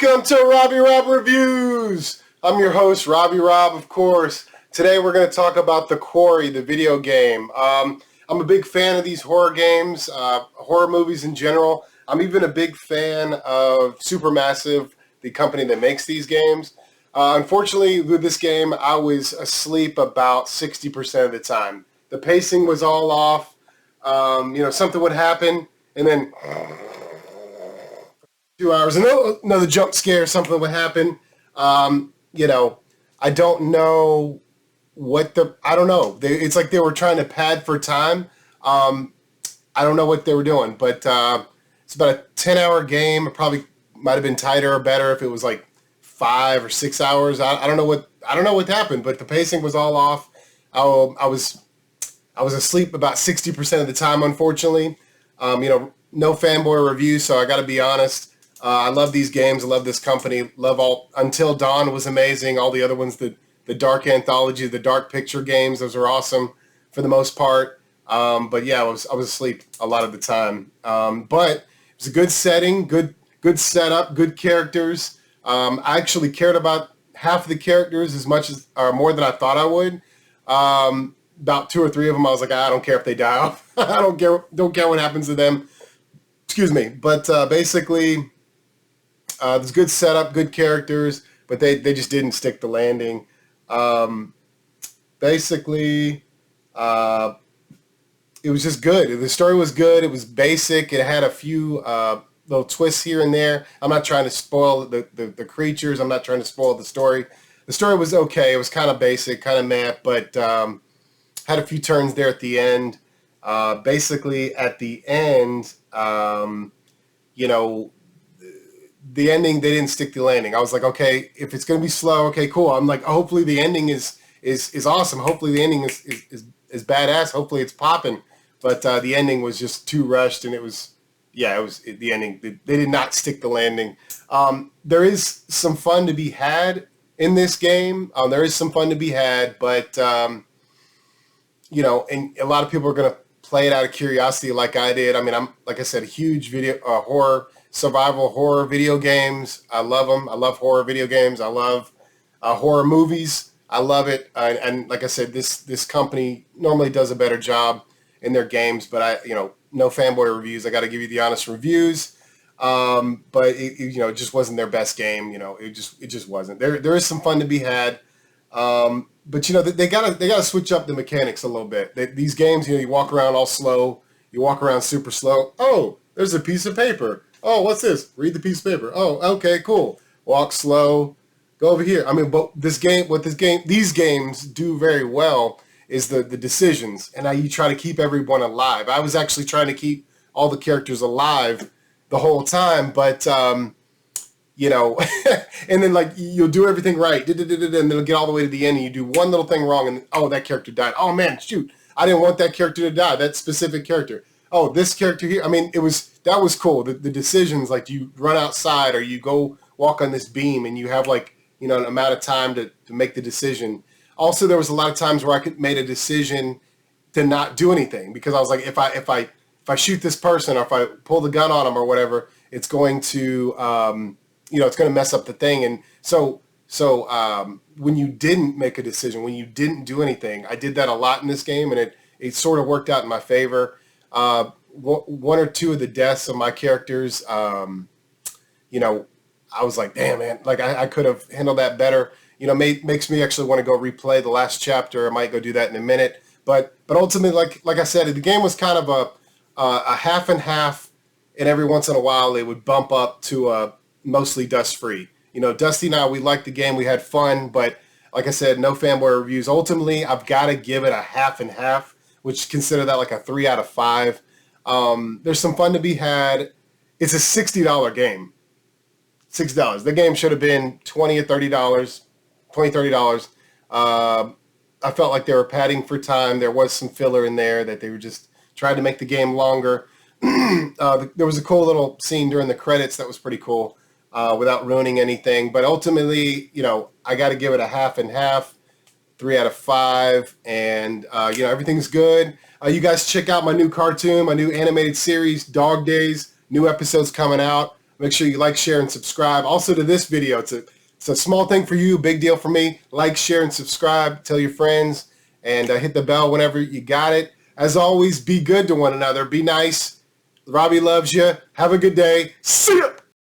Welcome to Robbie Rob Reviews. I'm your host, Robbie Rob, of course. Today we're going to talk about the Quarry, the video game. I'm a big fan of these horror games, horror movies in general. I'm even a big fan of Supermassive, the company that makes these games. Unfortunately, with this game, I was asleep about 60% of the time. The pacing was all off. Something would happen, and then 2 hours, another jump scare, something would happen. I don't know I don't know. It's like they were trying to pad for time. I don't know what they were doing, but it's about a 10-hour game. It probably might have been tighter or better if it was like 5 or 6 hours. I don't know what happened, but the pacing was all off. I was asleep about 60% of the time, unfortunately. No fanboy review, so I got to be honest. I love these games. I love this company. Until Dawn was amazing. All the other ones, the Dark Anthology, the Dark Picture games, those are awesome for the most part. But yeah, I was asleep a lot of the time. But it was a good setting, good setup, good characters. I actually cared about half of the characters as much as, or more than I thought I would. About 2 or 3 of them, I was like, I don't care if they die off. I don't care what happens to them. Excuse me. But basically, there's good setup, good characters, but they just didn't stick the landing. Basically, it was just good. The story was good. It was basic. It had a few little twists here and there. I'm not trying to spoil the creatures. I'm not trying to spoil the story. The story was okay. It was kind of basic, kind of meh, but had a few turns there at the end. Basically, at the end, the ending, they didn't stick the landing. I was like, okay, if it's going to be slow, okay, cool. I'm like, hopefully the ending is awesome. Hopefully the ending is badass. Hopefully it's popping. But the ending was just too rushed, and the ending. They did not stick the landing. There is some fun to be had in this game. There is some fun to be had, but, and a lot of people are going to play it out of curiosity like I did. I mean, I'm, like I said, a huge survival horror video games. I love them. I love horror video games. I love horror movies. I love it. And like I said, this company normally does a better job in their games, but no fanboy reviews. I got to give you the honest reviews. But it just wasn't their best game. It just wasn't. There is some fun to be had. But they gotta switch up the mechanics a little bit. These games, you walk around all slow. You walk around super slow. Oh, there's a piece of paper. Oh, what's this? Read the piece of paper. Oh, okay, cool. Walk slow. Go over here. I mean, but these games do very well is the decisions and how you try to keep everyone alive. I was actually trying to keep all the characters alive the whole time, but and then like you'll do everything right, and then it'll get all the way to the end, and you do one little thing wrong, and that character died. Oh man, shoot! I didn't want that character to die. That specific character. Oh, this character here. I mean, that was cool. The decisions, like you run outside or you go walk on this beam, and you have like an amount of time to make the decision. Also, there was a lot of times where I made a decision to not do anything because I was like, if I shoot this person or if I pull the gun on them or whatever, it's going to it's going to mess up the thing. And so when you didn't make a decision, when you didn't do anything, I did that a lot in this game, and it sort of worked out in my favor. One or two of the deaths of my characters, I was like, damn, man, like I could have handled that better. Makes me actually want to go replay the last chapter. I might go do that in a minute. But ultimately, like I said, the game was kind of a half and half, and every once in a while it would bump up to mostly dust-free. Dusty and I, we liked the game. We had fun, but like I said, no fanboy reviews. Ultimately, I've got to give it a half and half, which consider that like a 3 out of 5. There's some fun to be had. It's a $60 game. $6. The game should have been $20 or $30. $30. I felt like they were padding for time. There was some filler in there that they were just trying to make the game longer. There was a cool little scene during the credits that was pretty cool without ruining anything. But ultimately, I got to give it a half and half, 3 out of 5. And, everything's good. You guys check out my new cartoon, my new animated series, Dog Days. New episodes coming out. Make sure you like, share, and subscribe. Also to this video, it's a small thing for you, big deal for me. Like, share, and subscribe. Tell your friends, and hit the bell whenever you got it. As always, be good to one another. Be nice. Robbie loves you. Have a good day. See ya.